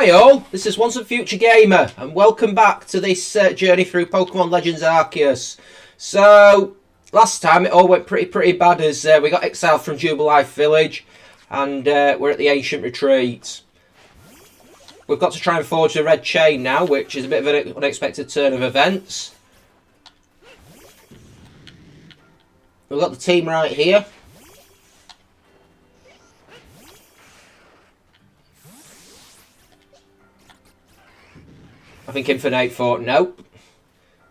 Hi all, this is Once a Future Gamer, and welcome back to this journey through Pokemon Legends Arceus. So, last time it all went pretty bad as we got exiled from Jubilife Village, and we're at the Ancient Retreat. We've got to try and forge the red chain now, which is a bit of an unexpected turn of events. We've got the team right here. I think Infinite thought, nope.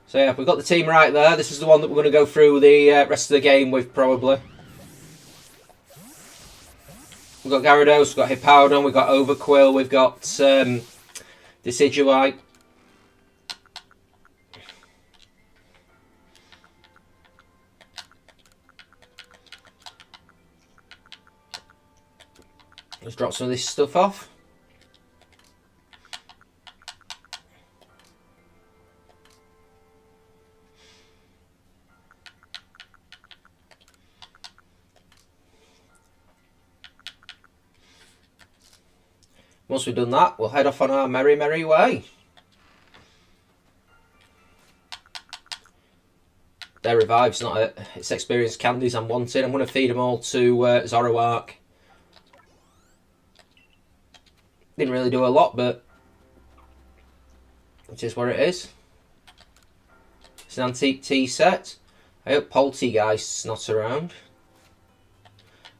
So yeah, we've got the team right there. This is the one that we're going to go through the rest of the game with, probably. We've got Gyarados, we've got Hippowdon, we've got Overquill, we've got Decidueye. Let's drop some of this stuff off. Once we've done that, we'll head off on our merry way. Their revive's not it. It's experience candies I'm wanting. I'm going to feed them all to Zoroark. Didn't really do a lot, but it is what it is. It's an antique tea set. I hope Poltegeist's not around.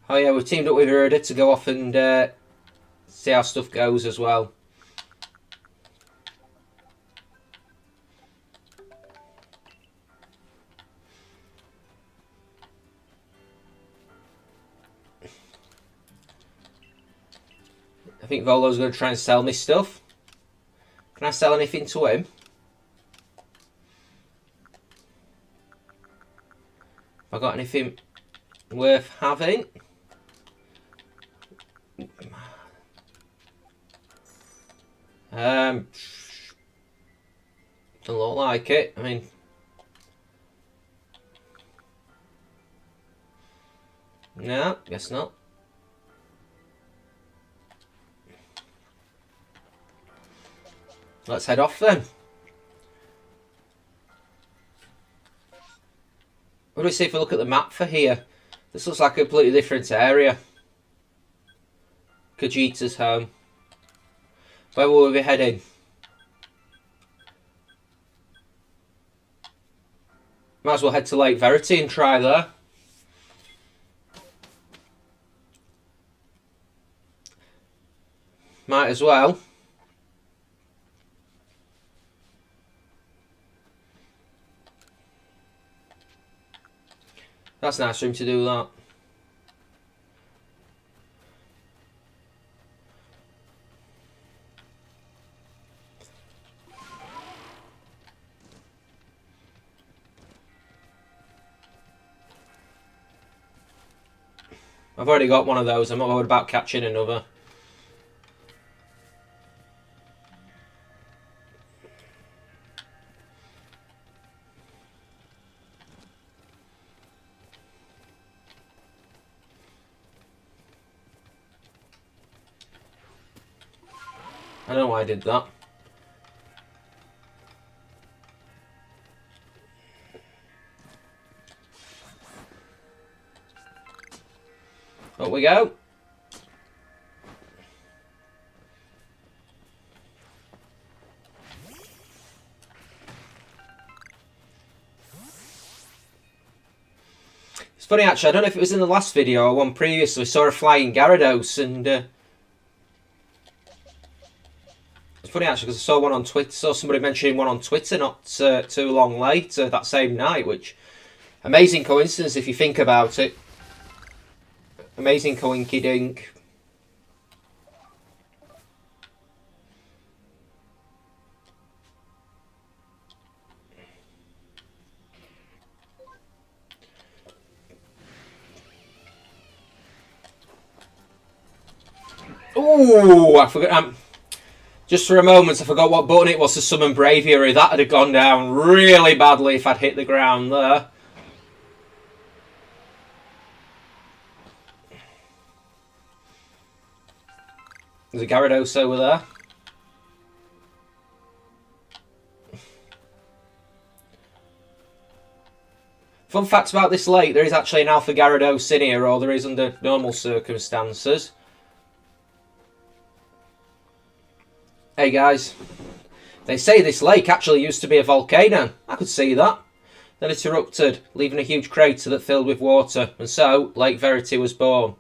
Oh yeah, we've teamed up with Irida to go off and see how stuff goes as well. I think Volo's going to try and sell me stuff. Can I sell anything to him? Have I got anything worth having? Don't look like it. I mean, no, guess not. Let's head off then. What do we see if we look at the map for here? This looks like a completely different area. Cogita's home. Where will we be heading? Might as well head to Lake Verity and try there. Might as well. That's nice for him to do that. I've already got one of those. I'm not worried about catching another. I don't know why I did that. Up we go. It's funny actually, I don't know if it was in the last video or one previously, we saw a flying Gyarados, and it's funny actually because I saw one on Twitter, saw somebody mentioning one on Twitter not too long later that same night, which, amazing coincidence if you think about it. Amazing coinky dink. Ooh, I forgot. Just for a moment, I forgot what button it was to summon Braviary. That would have gone down really badly if I'd hit the ground there. There's a Gyarados over there. Fun fact about this lake, there is actually an Alpha Gyarados in here, or there is under normal circumstances. Hey guys, they say this lake actually used to be a volcano. I could see that. Then it erupted, leaving a huge crater that filled with water, and so Lake Verity was born.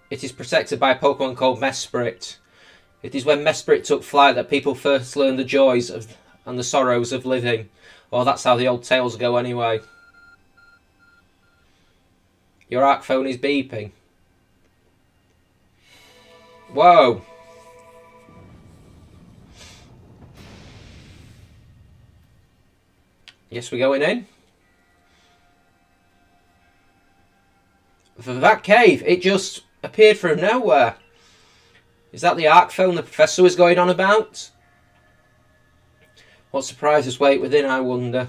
It is protected by a Pokemon called Mesprit. It is when Mesprit took flight that people first learned the joys and the sorrows of living. Well, that's how the old tales go anyway. Your Arc phone is beeping. Whoa. Yes, we're going in. For that cave, it just appeared from nowhere. Is that the Arc phone the professor was going on about? What surprises wait within, I wonder.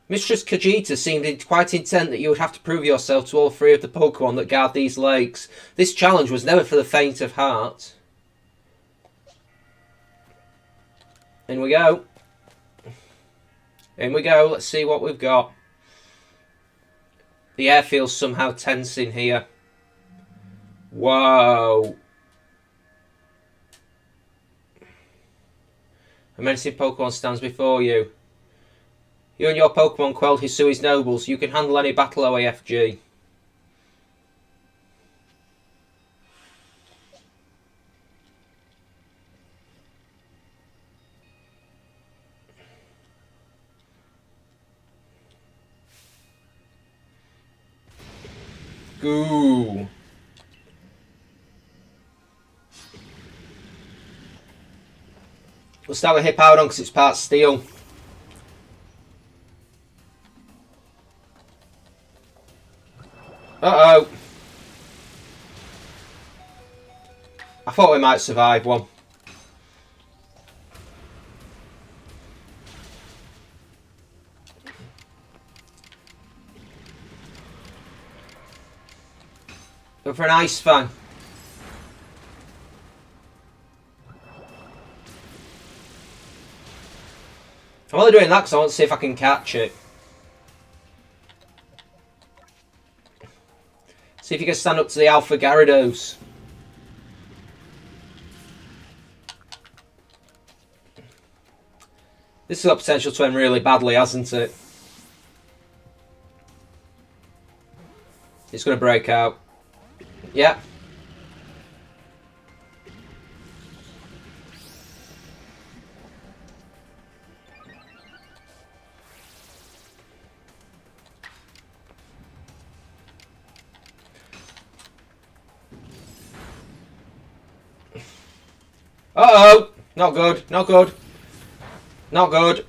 Mistress Cogita seemed quite intent that you would have to prove yourself to all three of the Pokemon that guard these lakes. This challenge was never for the faint of heart. In we go. In we go. Let's see what we've got. The air feels somehow tense in here. Whoa. A menacing Pokemon stands before you. You and your Pokemon quelled Hisui's nobles. You can handle any battle, OAFG. Goo. We'll start with Hippowdon because it's part steel. Uh-oh. I thought we might survive one. Go for an Ice Fang. I'm only doing that because I want to see if I can catch it. See if you can stand up to the Alpha Gyarados. This has got potential to end really badly, hasn't it? It's going to break out. Yeah. Uh-oh! Not good, not good. Not good.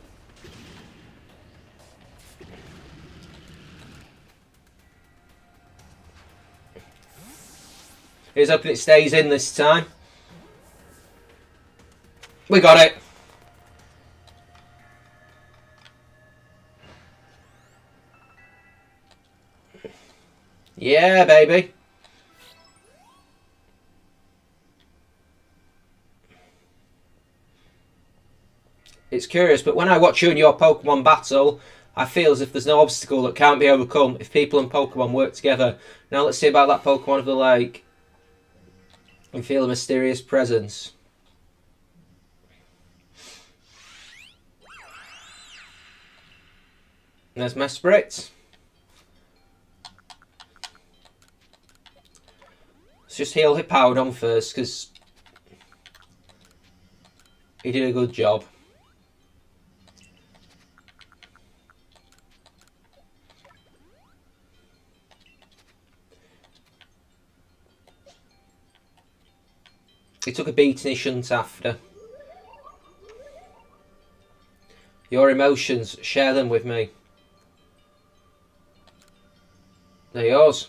Here's hoping it stays in this time. We got it. Yeah, baby. It's curious, but when I watch you and your Pokemon battle, I feel as if there's no obstacle that can't be overcome if people and Pokemon work together. Now let's see about that Pokemon of the lake. And feel a mysterious presence. There's Mesprit. Let's just heal Hippowdon first, because he did a good job. He took a beating he shouldn't after. Your emotions, share them with me. They're yours.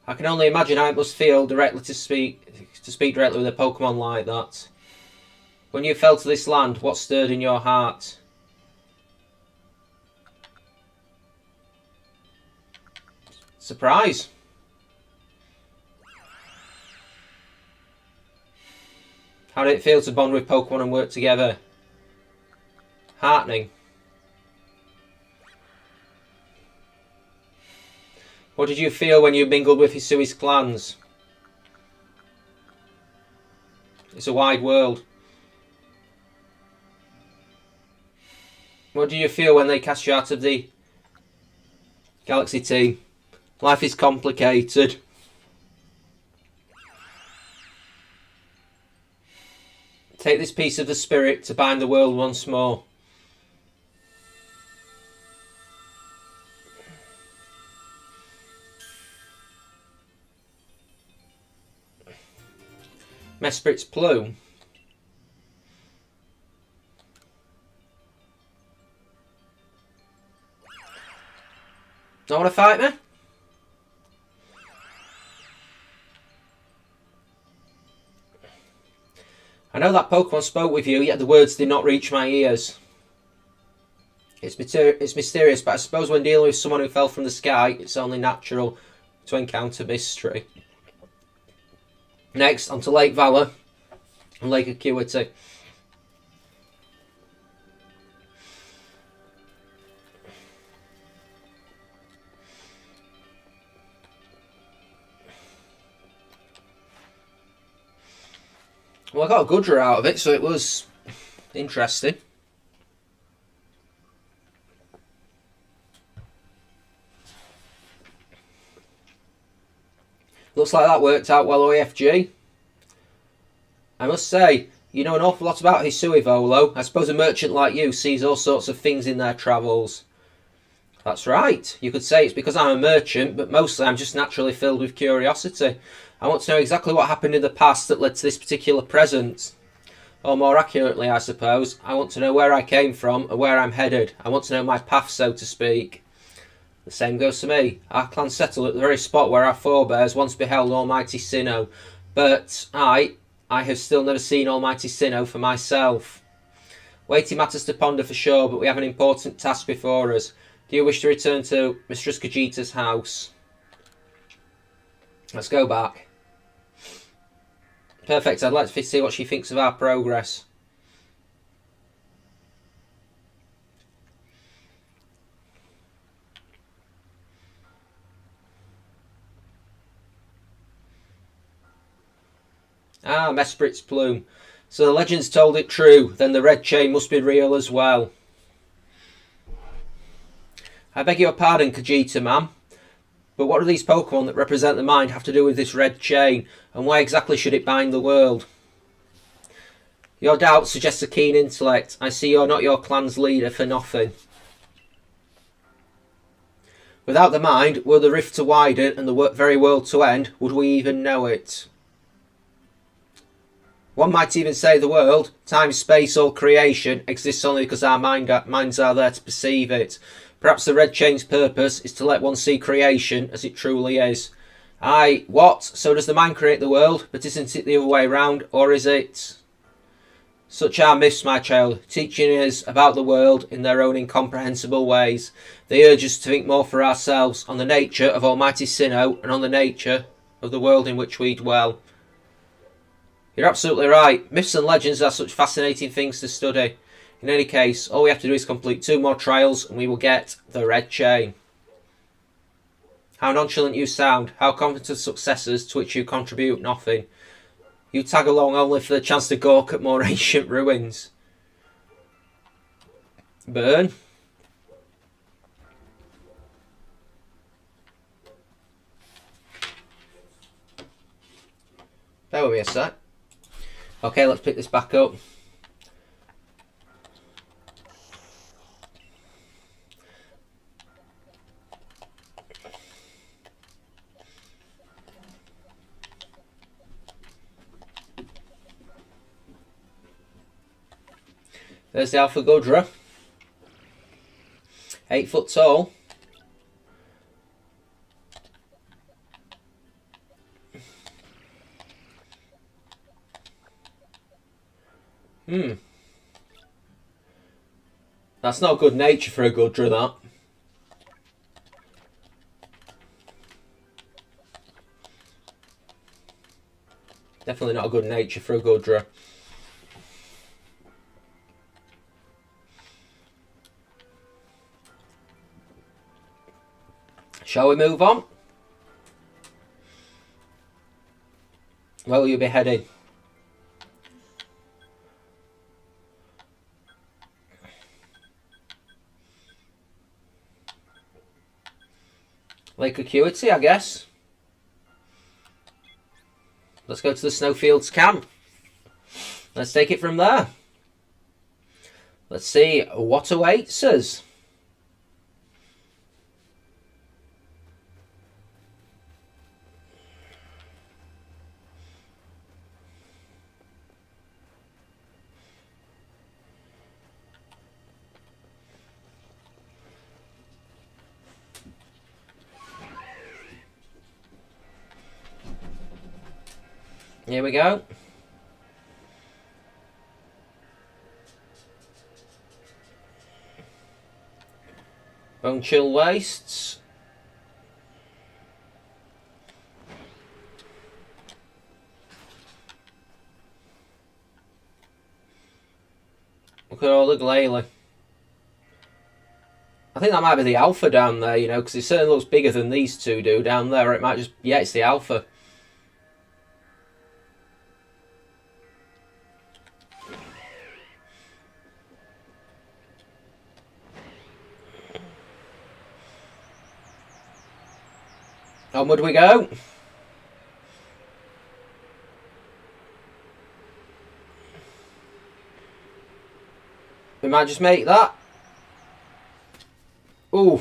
I can only imagine how it must feel directly to speak directly with a Pokemon like that. When you fell to this land, what stirred in your heart? Surprise. How did it feel to bond with Pokemon and work together? Heartening. What did you feel when you mingled with Hisui's clans? It's a wide world. What do you feel when they cast you out of the Galaxy team? Life is complicated. Take this piece of the spirit to bind the world once more. Mesprit's plume. Don't want to fight me? I know that Pokemon spoke with you, yet the words did not reach my ears. It's mysterious, but I suppose when dealing with someone who fell from the sky, it's only natural to encounter mystery. Next, onto Lake Valor and Lake Acuity. Well, I got a good draw out of it, so it was interesting. Looks like that worked out well, OFG. I must say, you know an awful lot about Hisui, Volo. I suppose a merchant like you sees all sorts of things in their travels. That's right. You could say it's because I'm a merchant, but mostly I'm just naturally filled with curiosity. I want to know exactly what happened in the past that led to this particular present. Or more accurately, I suppose, I want to know where I came from and where I'm headed. I want to know my path, so to speak. The same goes to me. Our clan settled at the very spot where our forebears once beheld Almighty Sinnoh, but I have still never seen Almighty Sinnoh for myself. Weighty matters to ponder for sure, but we have an important task before us. Do you wish to return to Mistress Cogita's house? Let's go back. Perfect, I'd like to see what she thinks of our progress. Ah, Mesprit's plume. So the legends told it true, then the red chain must be real as well. I beg your pardon, Cogita, ma'am, but what do these Pokemon that represent the mind have to do with this red chain, and why exactly should it bind the world? Your doubt suggests a keen intellect. I see you're not your clan's leader for nothing. Without the mind, were the rift to widen and the very world to end, would we even know it? One might even say the world, time, space, or creation exists only because our minds are there to perceive it. Perhaps the red chain's purpose is to let one see creation as it truly is. Aye, what? So does the mind create the world, but isn't it the other way round, or is it? Such are myths, my child, teaching us about the world in their own incomprehensible ways. They urge us to think more for ourselves on the nature of Almighty Sinnoh and on the nature of the world in which we dwell. You're absolutely right. Myths and legends are such fascinating things to study. In any case, all we have to do is complete 2 more trials and we will get the red chain. How nonchalant you sound. How confident of successes to which you contribute nothing. You tag along only for the chance to gawk at more ancient ruins. Burn. Bear with me a sec. Okay, let's pick this back up. There's the Alpha Gudra. 8 foot tall. That's not good nature for a Gudra, that. Definitely not a good nature for a Gudra. Shall we move on? Where will you be heading? Lake Acuity, I guess. Let's go to the Snowfields camp. Let's take it from there. Let's see what awaits us. Here we go. Bone Chill Wastes. Look at all the glalie. I think that might be the alpha down there, you know, because it certainly looks bigger than these two do down there. Or it might just... Yeah, it's the alpha. Onward we go. We might just make that. Ooh.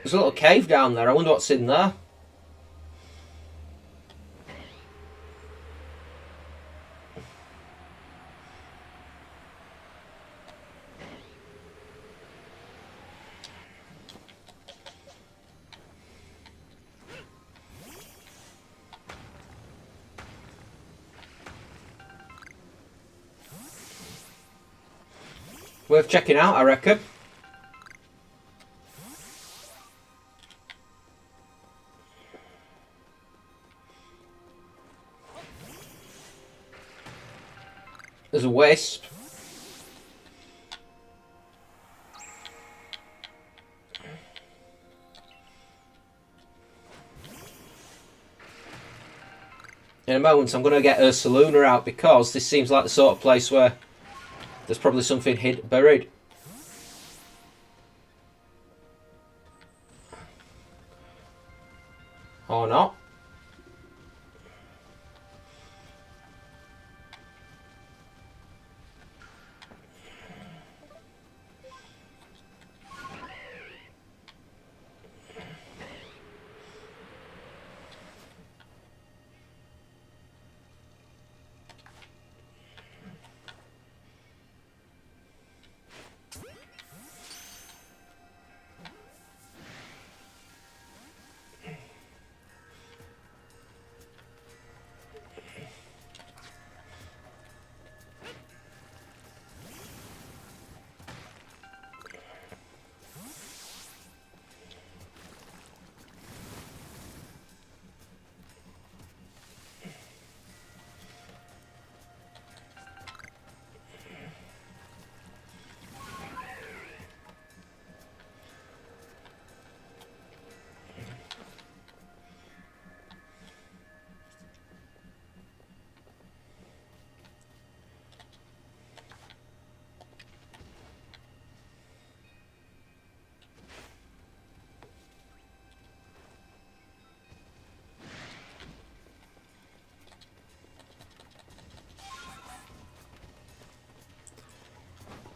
There's a little cave down there. I wonder what's in there. Worth checking out, I reckon. There's a wisp. In a moment, I'm going to get Ursaluna out because this seems like the sort of place where there's probably something buried. Or not.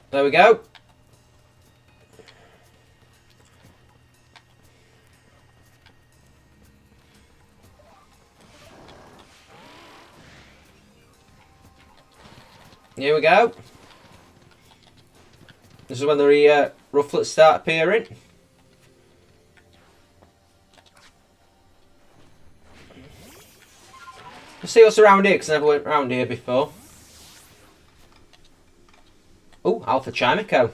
There we go. Here we go. This is when the rufflets start appearing. Let's see what's around here, because I never went around here before. Oh, Alpha Chimico.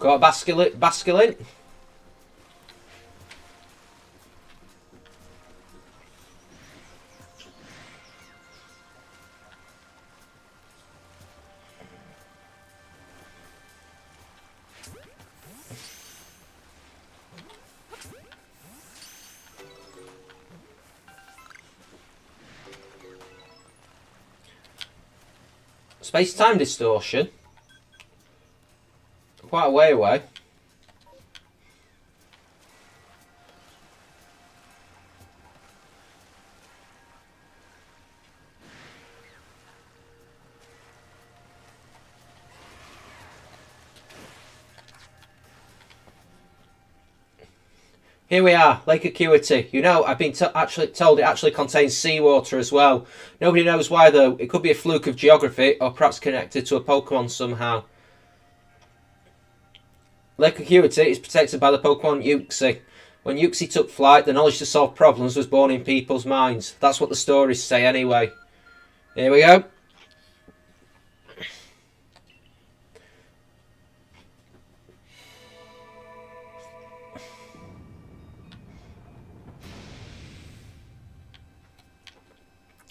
Got a Basculin. Space-time distortion. Quite a way away. Here we are, Lake Acuity. You know, I've been actually told it actually contains seawater as well. Nobody knows why though. It could be a fluke of geography or perhaps connected to a Pokemon somehow. Lake Acuity is protected by the Pokemon Uxie. When Uxie took flight, the knowledge to solve problems was born in people's minds. That's what the stories say anyway. Here we go.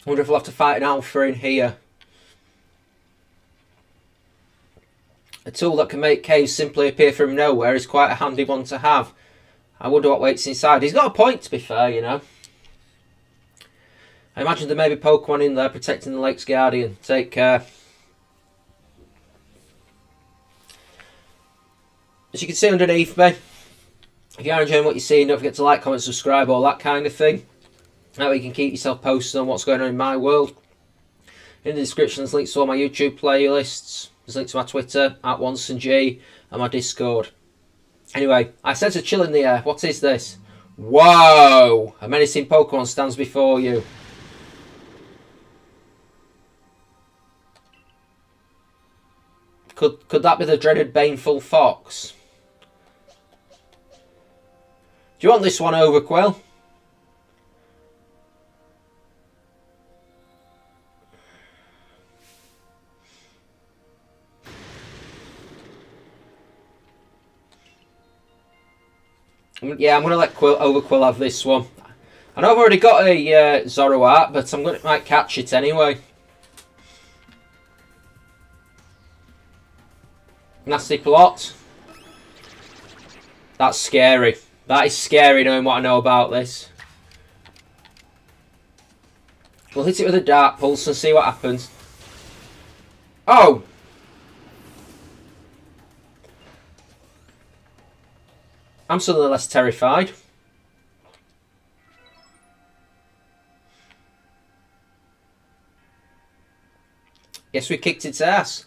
I wonder if we'll have to fight an alpha in here. A tool that can make caves simply appear from nowhere is quite a handy one to have. I wonder what waits inside. He's got a point, to be fair, you know. I imagine there may be Pokemon in there protecting the lake's guardian. Take care. As you can see underneath me, if you are enjoying what you're seeing, don't forget to like, comment, subscribe, all that kind of thing. That way you can keep yourself posted on what's going on in my world. In the description there's links to all my YouTube playlists. There's links to my Twitter, @OnceandG, and my Discord. Anyway, I sense a chill in the air. What is this? Whoa! A menacing Pokemon stands before you. Could that be the dreaded baneful fox? Do you want this one over, Quill? Yeah, I'm going to let Quill have this one. I know I've already got a Zoroark, but might catch it anyway. Nasty plot. That's scary. That is scary knowing what I know about this. We'll hit it with a Dark Pulse and see what happens. Oh! I'm suddenly less terrified. Yes, we kicked its ass.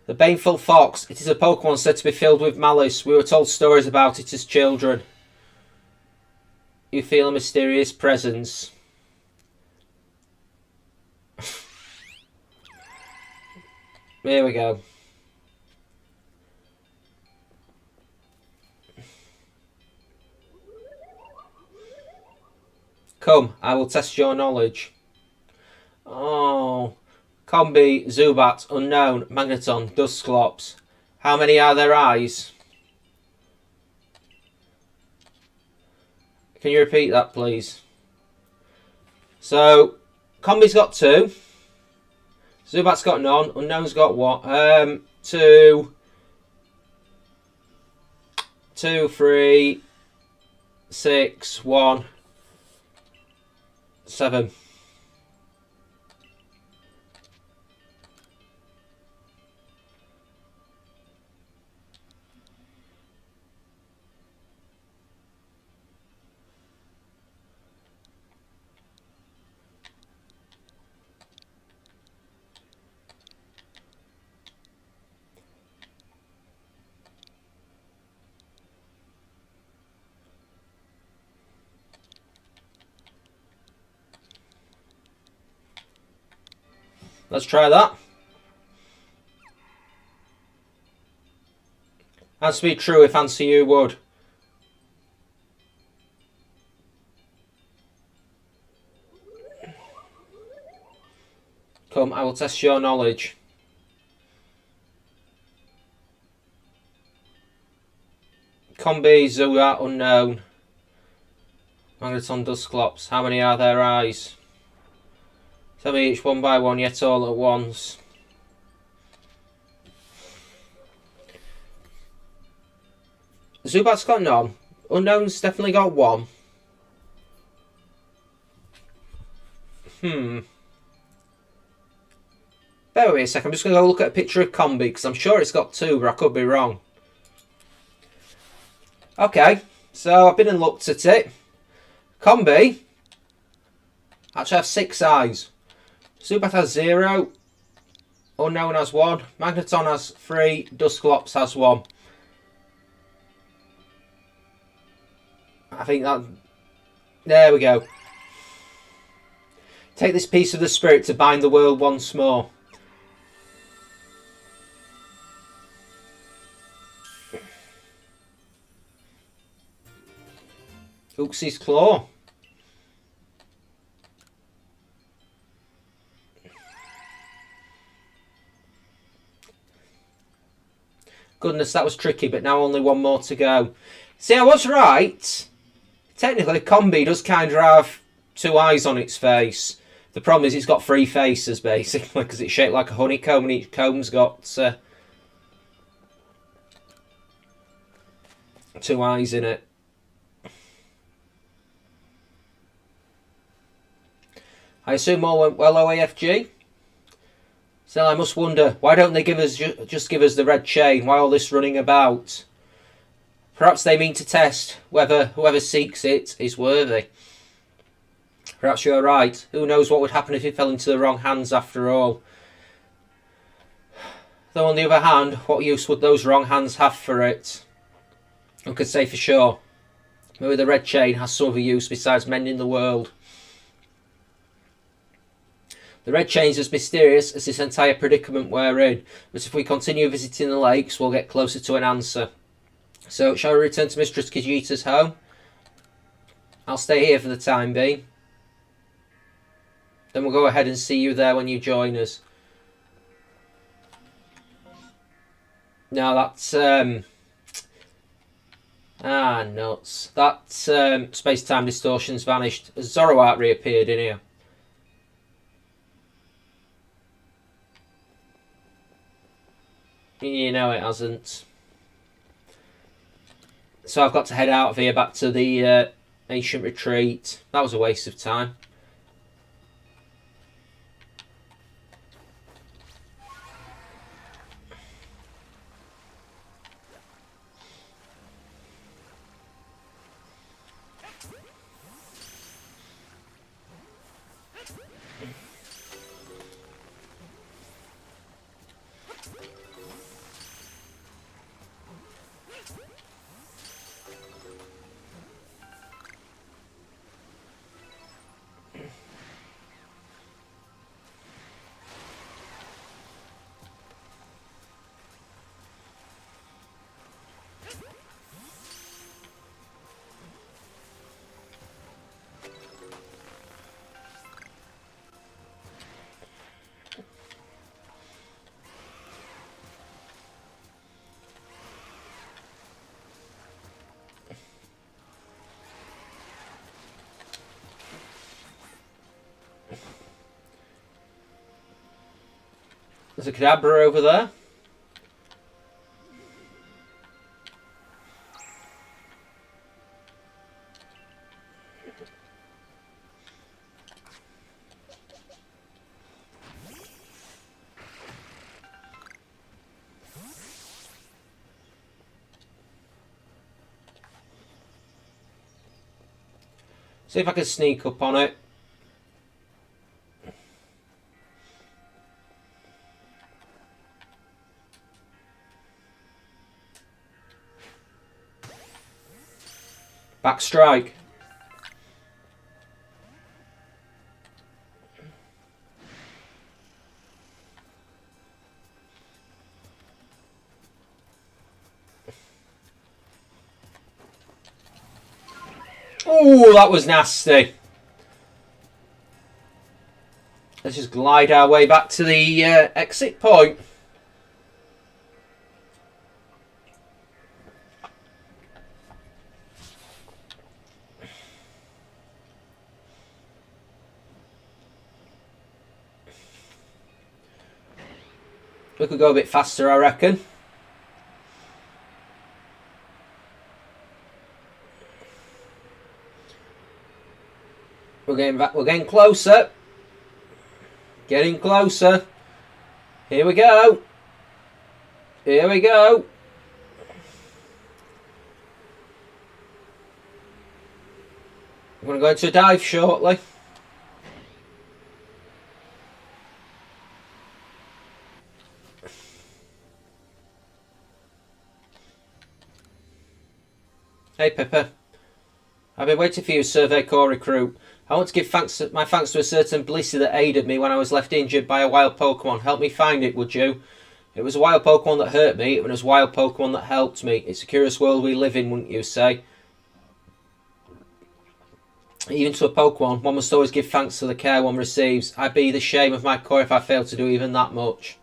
The baneful fox. It is a Pokemon said to be filled with malice. We were told stories about it as children. You feel a mysterious presence. Here we go. Come, I will test your knowledge. Oh. Combi, Zubat, Unknown, Magneton, Dusclops. How many are there eyes? Can you repeat that, please? So, Combi's got 2. Zubat's got none. Unknown's got what? 2, 3, 6, 1, 7. Let's try that. Has to be true if answer you would. Come, I will test your knowledge. Combi, Zubat, unknown. Magneton, Dusclops. How many are there eyes? 7 each, one by one, yet all at once. Zubat's got none. Unknown's definitely got one. Bear with me a second. I'm just going to go look at a picture of Combi because I'm sure it's got 2, but I could be wrong. Okay, so I've been and looked at it. Combi actually has 6 eyes. Zubat has 0. Unknown has 1. Magneton has 3. Dusclops has 1. I think that... There we go. Take this piece of the spirit to bind the world once more. Uxie's Claw. Goodness, that was tricky, but now only one more to go. See, I was right. Technically, Combi does kind of have 2 eyes on its face. The problem is it's got 3 faces, basically, because it's shaped like a honeycomb, and each comb's got 2 eyes in it. I assume all went well, OAFG? Still, I must wonder, why don't they give us just give us the red chain? Why all this running about? Perhaps they mean to test whether whoever seeks it is worthy. Perhaps you're right. Who knows what would happen if it fell into the wrong hands after all? Though on the other hand, what use would those wrong hands have for it? Who could say for sure? Maybe the red chain has some other use besides mending the world. The red chain's as mysterious as this entire predicament we're in, but if we continue visiting the lakes, we'll get closer to an answer. So, shall we return to Mistress Cogita's home? I'll stay here for the time being. Then we'll go ahead and see you there when you join us. No, that's... nuts. That space-time distortion's vanished. Zoroark reappeared in here. You know it hasn't. So I've got to head out of here back to the ancient retreat. That was a waste of time. There's a Kadabra over there. See if I can sneak up on it. Back strike. Oh, that was nasty. Let's just glide our way back to the exit point. We could go a bit faster, I reckon. We're getting closer. Getting closer. Here we go. Here we go. I'm going to go into a dive shortly. Hey Pippa. I've been waiting for you, Survey Corps recruit. I want to give my thanks to a certain Blissey that aided me when I was left injured by a wild Pokemon. Help me find it, would you? It was a wild Pokemon that hurt me, and it was a wild Pokemon that helped me. It's a curious world we live in, wouldn't you say? Even to a Pokemon, one must always give thanks for the care one receives. I'd be the shame of my Corps if I failed to do even that much.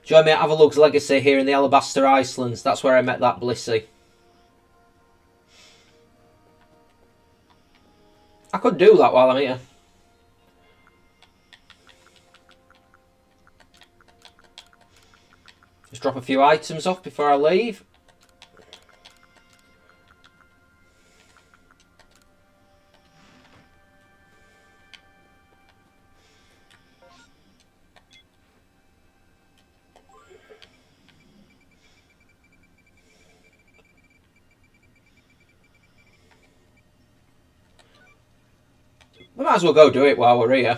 Join me at Avalug's Legacy here in the Alabaster Islands. That's where I met that Blissey. I could do that while I'm here. Just drop a few items off before I leave. We might as well go do it while we're here.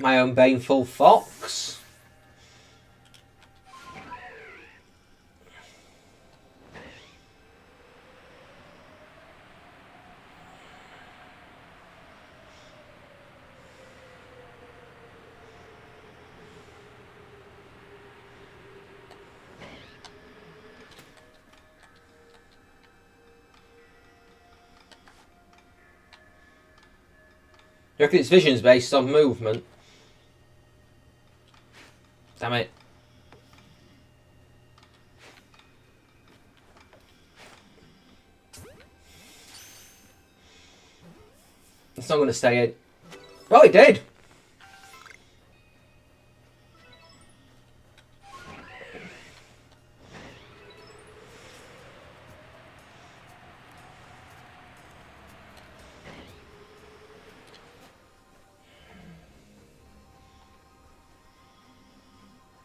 My own baneful fox. You reckon its vision's based on movement? Damn it. It's not going to stay in. Well, it did.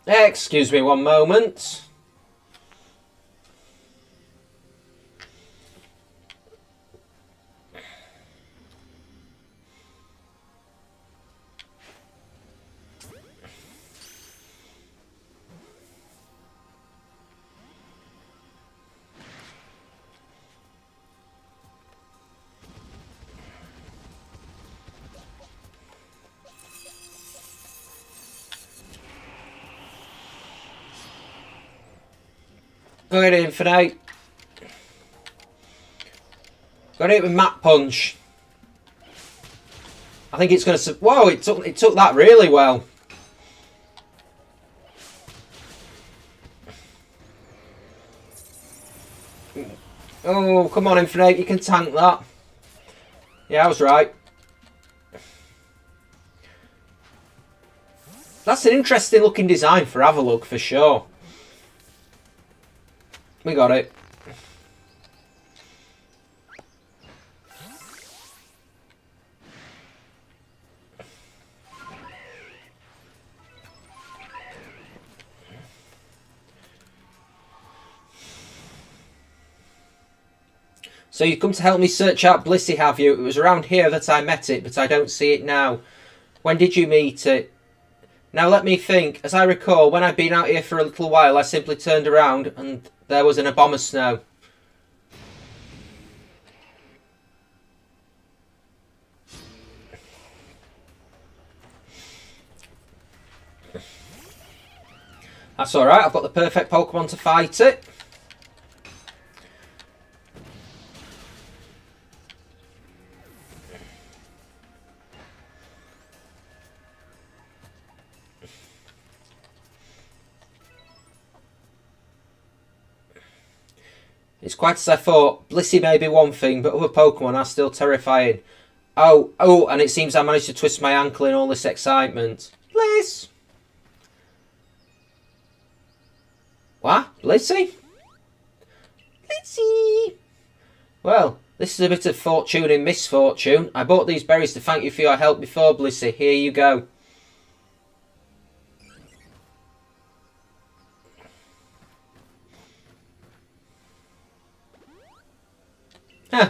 Excuse me one moment. Go ahead, Infinite. Got it with Map Punch. I think it's going to... Whoa, it took that really well. Oh, come on, Infinite. You can tank that. Yeah, I was right. That's an interesting looking design for Avalugg, for sure. We got it. So you've come to help me search out Blissey, have you? It was around here that I met it, but I don't see it now. When did you meet it? Now let me think. As I recall, when I'd been out here for a little while, I simply turned around and there was an Abomasnow. That's alright, I've got the perfect Pokemon to fight it. It's quite as I thought. Blissey may be one thing, but other Pokemon are still terrifying. Oh, and it seems I managed to twist my ankle in all this excitement. Bliss! What? Blissey? Blissey! Well, this is a bit of fortune in misfortune. I bought these berries to thank you for your help before, Blissey. Here you go. Huh.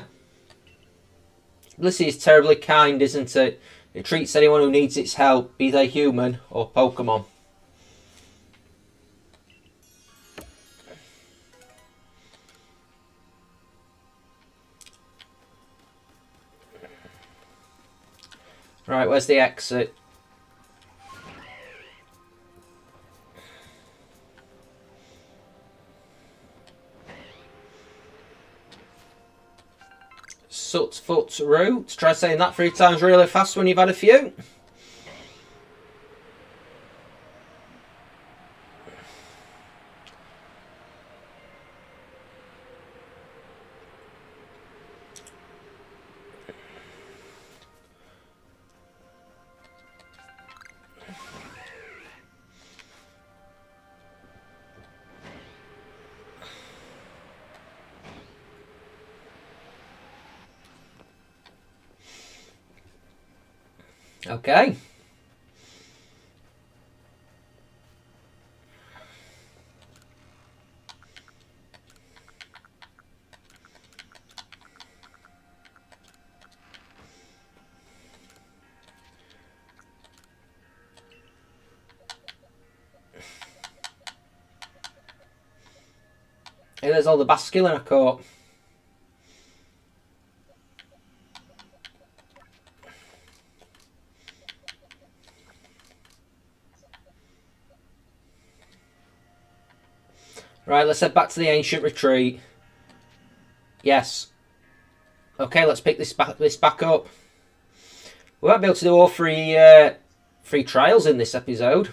Blissey is terribly kind, isn't it? It treats anyone who needs its help, be they human or Pokemon. Right, where's the exit? Sutfoot route. Try saying that 3 times really fast when you've had a few. Okay. Hey, there's all the Basculin I caught. Right, let's head back to the ancient retreat. Yes. Okay, let's pick this back up. We won't be able to do all three trials in this episode.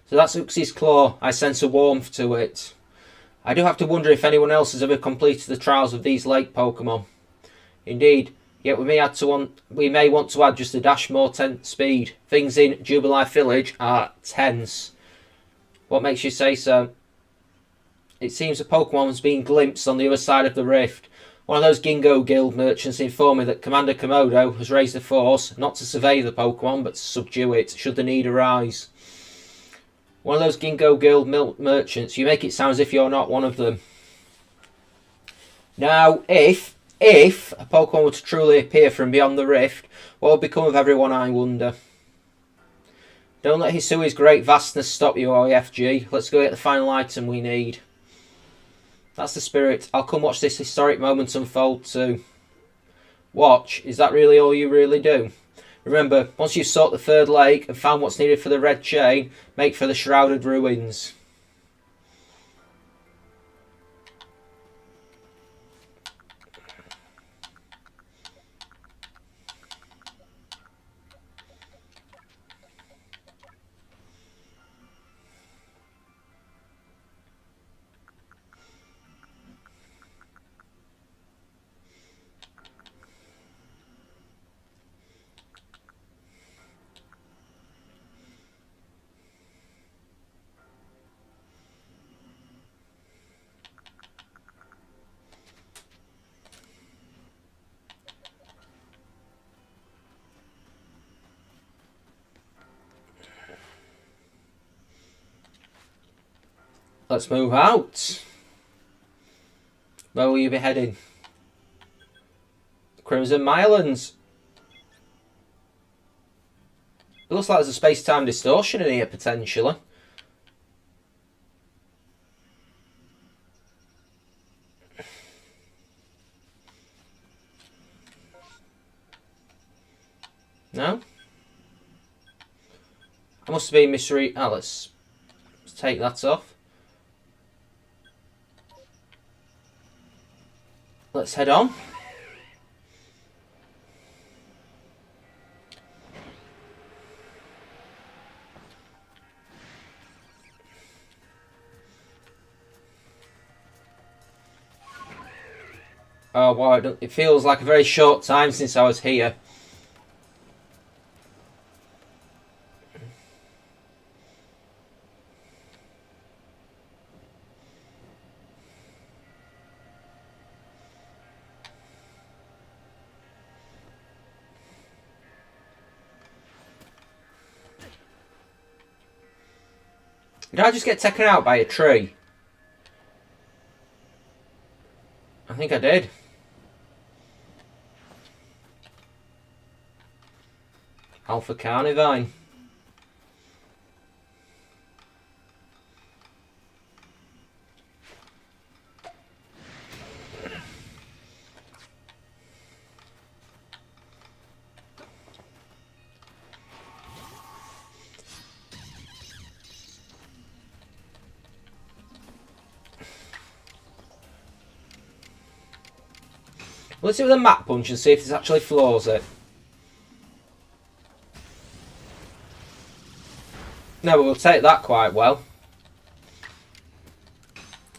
So that's Uxie's Claw. I sense a warmth to it. I do have to wonder if anyone else has ever completed the trials of these lake Pokemon. Indeed, yet we may want to add just a dash more speed. Things in Jubilife Village are tense. What makes you say so? It seems a Pokemon's been glimpsed on the other side of the rift. One of those Gingo Guild merchants informed me that Commander Komodo has raised a force, not to survey the Pokemon, but to subdue it, should the need arise. One of those Gingo Guild merchants, you make it sound as if you're not one of them. Now, if a Pokemon were to truly appear from beyond the rift, what would become of everyone, I wonder? Don't let Hisui's great vastness stop you, OEFG. Let's go get the final item we need. That's the spirit. I'll come watch this historic moment unfold too. Watch? Is that really all you really do? Remember, once you've sought the third lake and found what's needed for the red chain, make for the shrouded ruins. Let's move out. Where will you be heading? Crimson Mylands. It looks like there's a space-time distortion in here, potentially. No? I must have been misread. Oh, let's take that off. Let's head on. wow, it feels like a very short time since I was here. Did I just get taken out by a tree? I think I did. Alpha Carnivine. Let's do with a map punch and see if this actually floors it. No, but we'll take that quite well.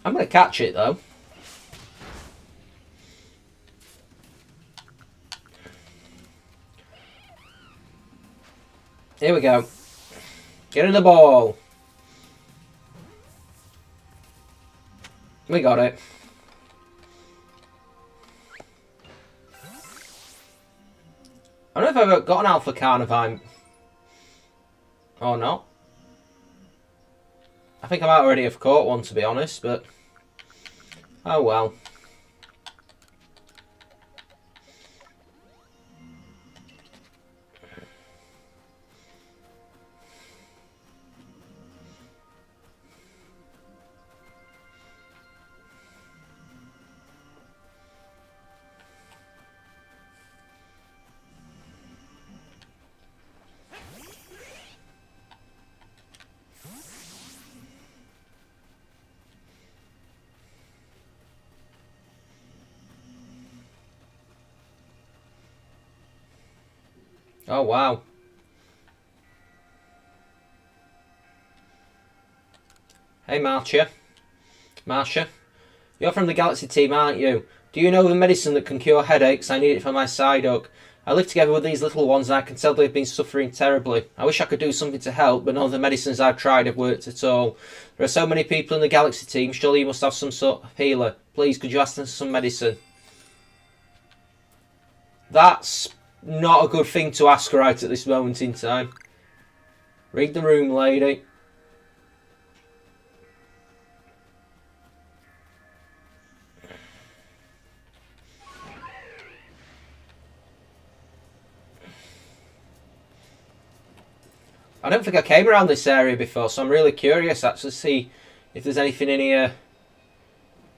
I'm going to catch it though. Here we go. Get in the ball. We got it. I don't know if I've ever got an Alpha Carnivine or not. I think I might already have caught one, to be honest, but oh well. Oh wow. Hey Marsha. You're from the Galaxy team, aren't you? Do you know the medicine that can cure headaches? I need it for my Psyduck. I live together with these little ones and I can tell they've been suffering terribly. I wish I could do something to help, but none of the medicines I've tried have worked at all. There are so many people in the Galaxy team, surely you must have some sort of healer. Please, could you ask them for some medicine? That's not a good thing to ask right at this moment in time. Read the room, lady. I don't think I came around this area before, so I'm really curious actually to see if there's anything in here.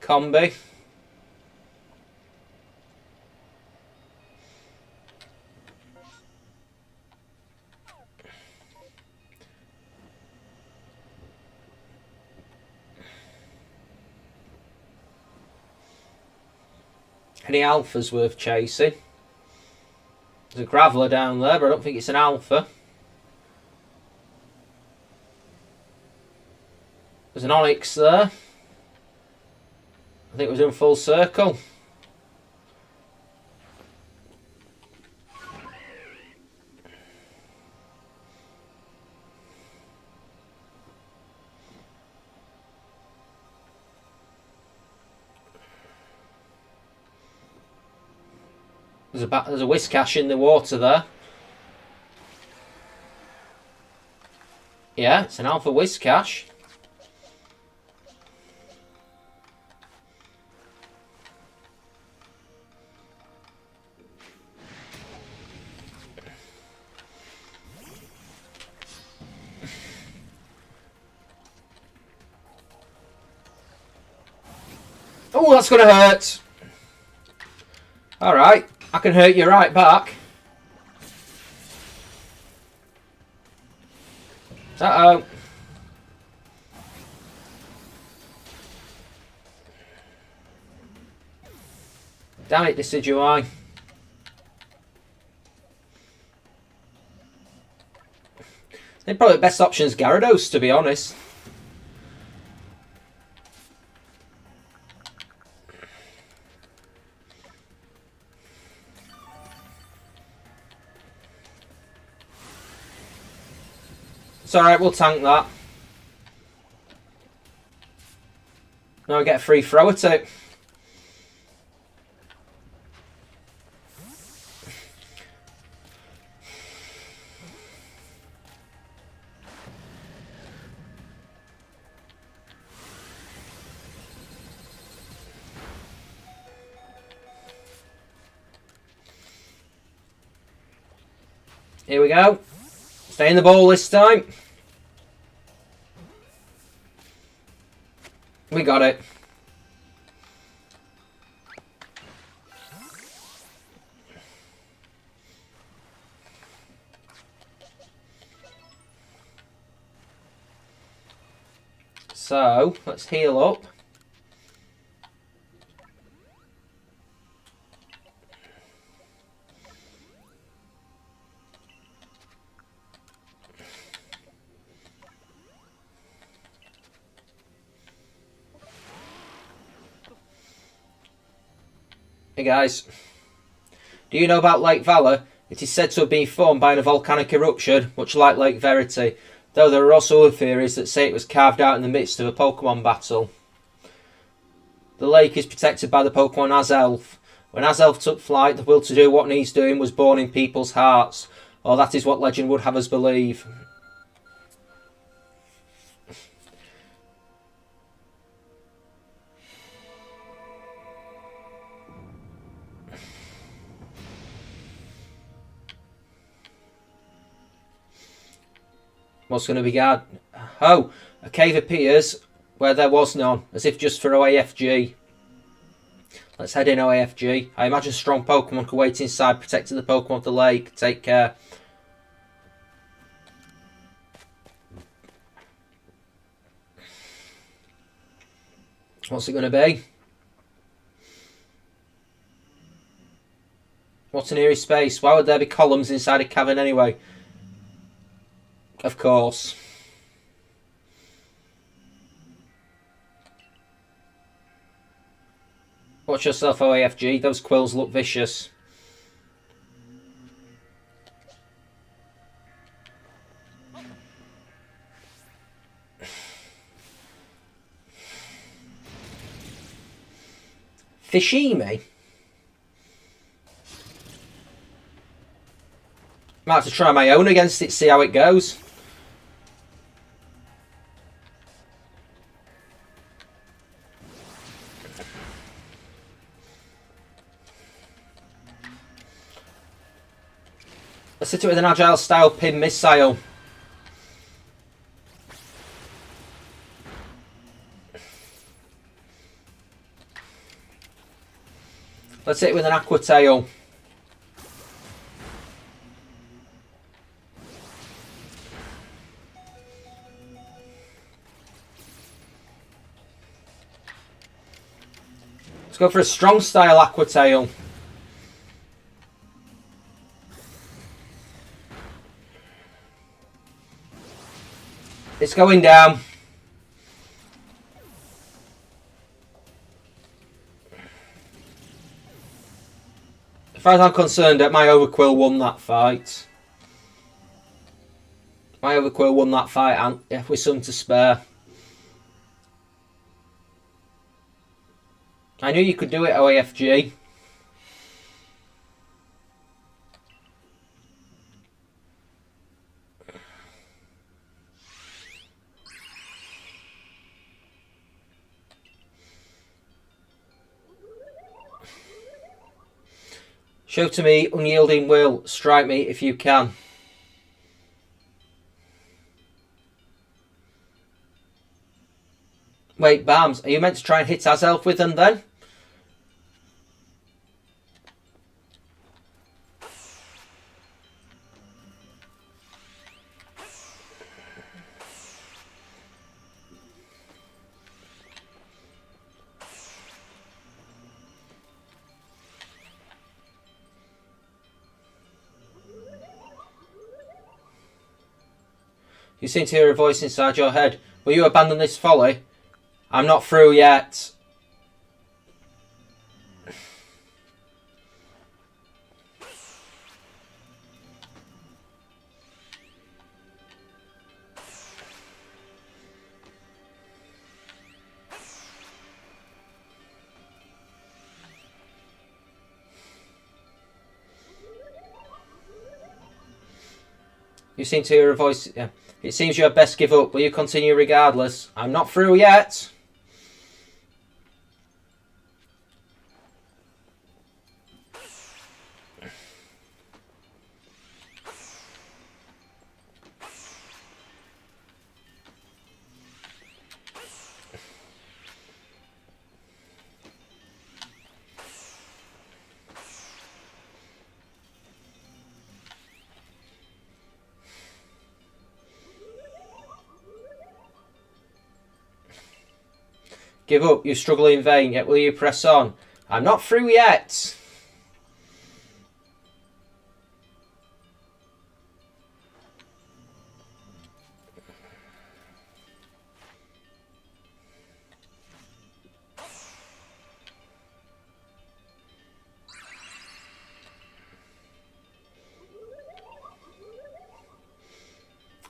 Combi. Any alphas worth chasing? There's a Graveler down there, but I don't think it's an alpha. There's an Onyx there. I think it was in full circle. There's a Whiscash in the water there. Yeah, it's an Alpha Whiscash. Oh, that's going to hurt. Alright, I can hurt you right back. Uh-oh. Damn it, Decidueye. I think probably the best option is Gyarados, to be honest. It's alright, we'll tank that. Now we get a free throw at it. Here we go. Stay in the ball this time. We got it. So, let's heal up. Hey guys, do you know about Lake Valor? It is said to have been formed by a volcanic eruption, much like Lake Verity, though there are also other theories that say it was carved out in the midst of a Pokemon battle. The lake is protected by the Pokemon Azelf. When Azelf took flight, the will to do what needs doing was born in people's hearts, or that is what legend would have us believe. What's going to be guard? Oh, a cave appears where there was none, as if just for OAFG. Let's head in OAFG. I imagine strong Pokemon could wait inside, protecting the Pokemon of the lake. Take care. What's it going to be? What's an eerie space? Why would there be columns inside a cavern anyway? Of course. Watch yourself, OAFG. Those quills look vicious. Fishimi? Might have to try my own against it, see how it goes. Let's hit it with an agile style pin missile. Let's hit it with an aqua tail. Let's go for a strong style aqua tail. It's going down. As far as I'm concerned, my Overquill won that fight. My Overquill won that fight, and with some to spare. I knew you could do it, OAFG. Show to me unyielding will. Strike me if you can. Wait, Barms, are you meant to try and hit Azelf with them then? You seem to hear a voice inside your head. Will you abandon this folly? I'm not through yet. You seem to hear a voice. Yeah. It seems you had best give up. Will you continue regardless? I'm not through yet. Give up. You struggle in vain. Yet will you press on? I'm not through yet.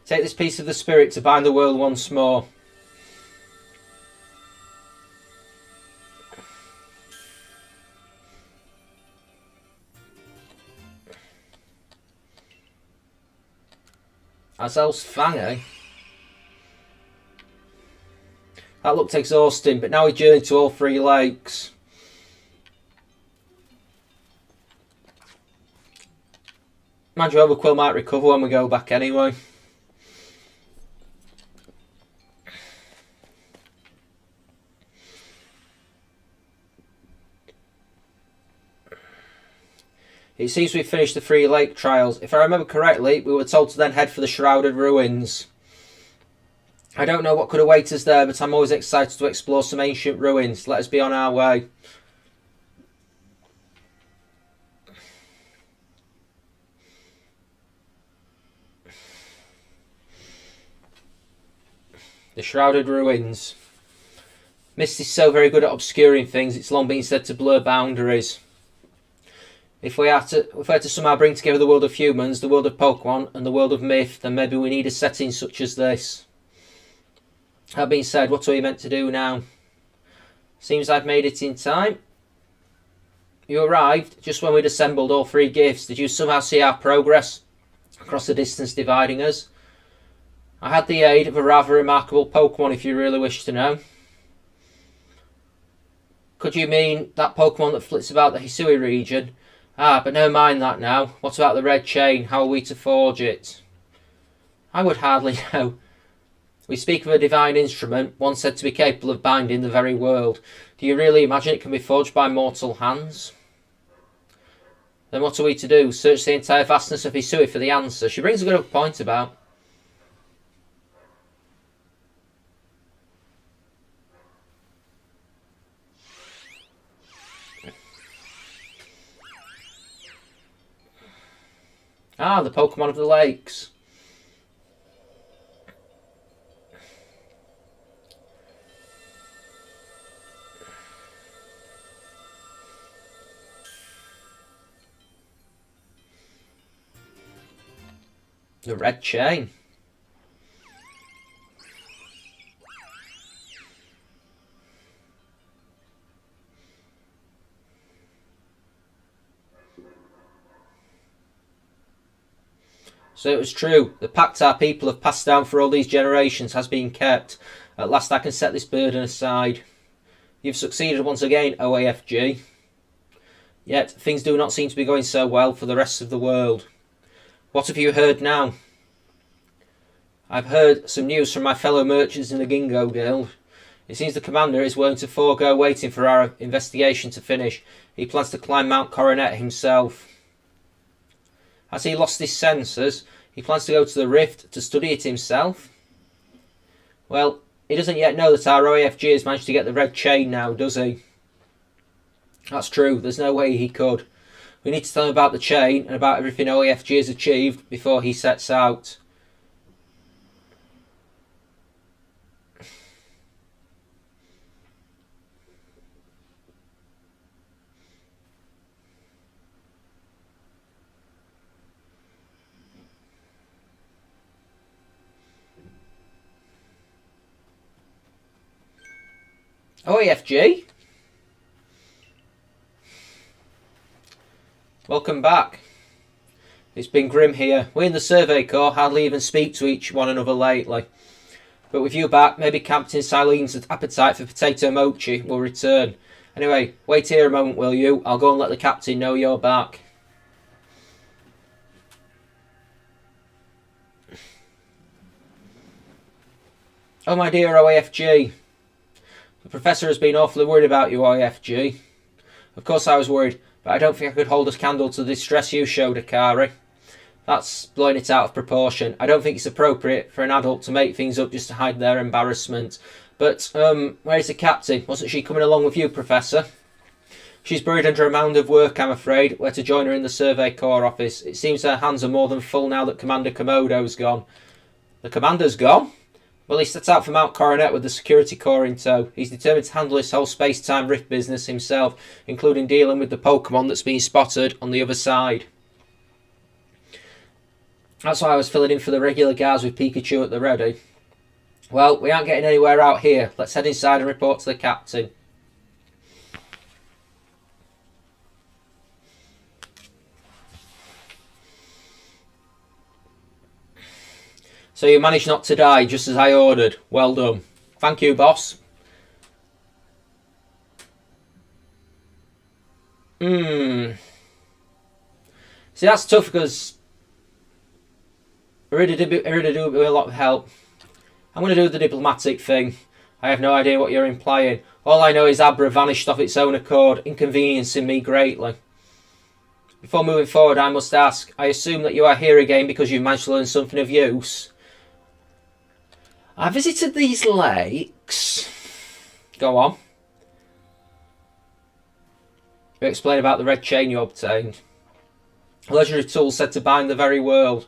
Take this piece of the spirit to bind the world once more. Azel's Fang, eh? That looked exhausting, but now we journey to all three lakes. Mind you, Overquill might recover when we go back anyway. It seems we've finished the 3 lake trials. If I remember correctly, we were told to then head for the Shrouded Ruins. I don't know what could await us there, but I'm always excited to explore some ancient ruins. Let us be on our way. The Shrouded Ruins. Mist is so very good at obscuring things, it's long been said to blur boundaries. If we are to somehow bring together the world of humans, the world of Pokemon, and the world of myth, then maybe we need a setting such as this. That being said, what are we meant to do now? Seems I've made it in time. You arrived just when we'd assembled all 3 gifts. Did you somehow see our progress across the distance dividing us? I had the aid of a rather remarkable Pokemon, if you really wish to know. Could you mean that Pokemon that flits about the Hisui region? Ah, but never mind that now. What about the red chain? How are we to forge it? I would hardly know. We speak of a divine instrument, one said to be capable of binding the very world. Do you really imagine it can be forged by mortal hands? Then what are we to do? Search the entire vastness of Hisui for the answer. She brings a good point about. Ah, the Pokemon of the lakes. The red chain. So it was true. The pact our people have passed down for all these generations has been kept. At last I can set this burden aside. You've succeeded once again, OAFG. Yet things do not seem to be going so well for the rest of the world. What have you heard now? I've heard some news from my fellow merchants in the Gingo Guild. It seems the commander is willing to forego waiting for our investigation to finish. He plans to climb Mount Coronet himself. Has he lost his senses? He plans to go to the Rift to study it himself? Well, he doesn't yet know that our OAFG has managed to get the red chain now, does he? That's true, there's no way he could. We need to tell him about the chain and about everything OAFG has achieved before he sets out. OAFG? Welcome back. It's been grim here. We in the Survey Corps hardly even speak to each one another lately. But with you back, maybe Captain Silene's appetite for potato mochi will return. Anyway, wait here a moment, will you? I'll go and let the captain know you're back. Oh, my dear OAFG. The Professor has been awfully worried about you, OAFG. Of course I was worried, but I don't think I could hold a candle to the distress you showed, Akari. That's blowing it out of proportion. I don't think it's appropriate for an adult to make things up just to hide their embarrassment. But, where is the captain? Wasn't she coming along with you, Professor? She's buried under a mound of work, I'm afraid. We're to join her in the Survey Corps office. It seems her hands are more than full now that Commander Komodo's gone. The Commander's gone? Well, he set out for Mount Coronet with the Security Corps in tow. He's determined to handle this whole space-time rift business himself, including dealing with the Pokemon that's been spotted on the other side. That's why I was filling in for the regular guards with Pikachu at the ready. Well, we aren't getting anywhere out here. Let's head inside and report to the captain. So you managed not to die, just as I ordered. Well done. Thank you, boss. See, that's tough because Irida do with a lot of help. I'm going to do the diplomatic thing. I have no idea what you're implying. All I know is Abra vanished off its own accord, inconveniencing me greatly. Before moving forward, I must ask, I assume that you are here again because you've managed to learn something of use. I visited these lakes. Go on. You explain about the red chain you obtained. A legendary tool said to bind the very world.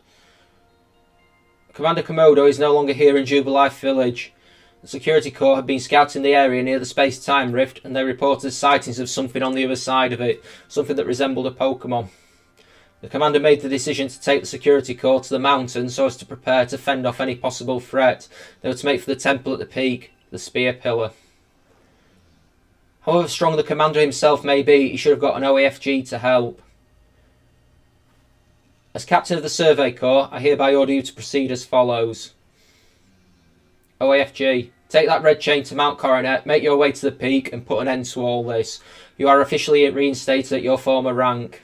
Commander Komodo is no longer here in Jubilife Village. The Security Corps had been scouting the area near the space-time rift, and they reported sightings of something on the other side of it, something that resembled a Pokemon. The commander made the decision to take the Security Corps to the mountain so as to prepare to fend off any possible threat. They were to make for the temple at the peak, the Spear Pillar. However strong the commander himself may be, he should have got an OAFG to help. As captain of the Survey Corps, I hereby order you to proceed as follows. OAFG, take that red chain to Mount Coronet, make your way to the peak and put an end to all this. You are officially reinstated at your former rank.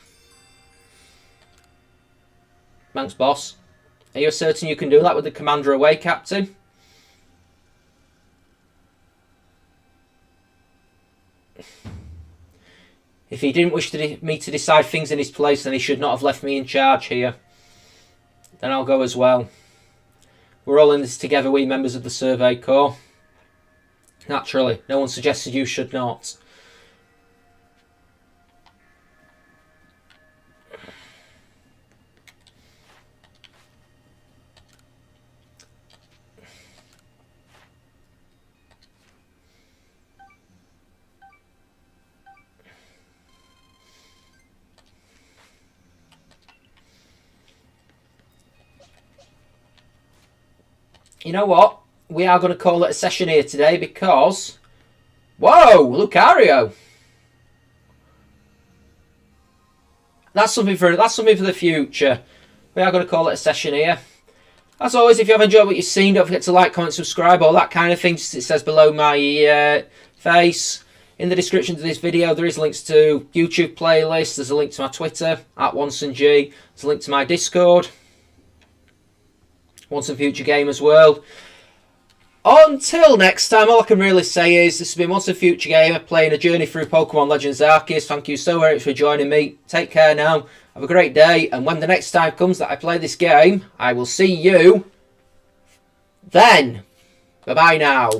Thanks, boss. Are you certain you can do that with the commander away, Captain? If he didn't wish me to decide things in his place, then he should not have left me in charge here. Then I'll go as well. We're all in this together, we members of the Survey Corps. Naturally, no one suggested you should not. You know what? We are going to call it a session here today because... Whoa! Lucario! That's something for the future. We are going to call it a session here. As always, if you have enjoyed what you've seen, don't forget to like, comment, subscribe, all that kind of thing. It says below my face. In the description to this video, there is links to YouTube playlists. There's a link to my Twitter, @OnceandG. There's a link to my Discord. Once and Future Gamers World. Until next time, all I can really say is this has been Once and Future Gamer playing a journey through Pokemon Legends Arceus. Thank you so very much for joining me. Take care now. Have a great day. And when the next time comes that I play this game, I will see you then. Bye-bye now.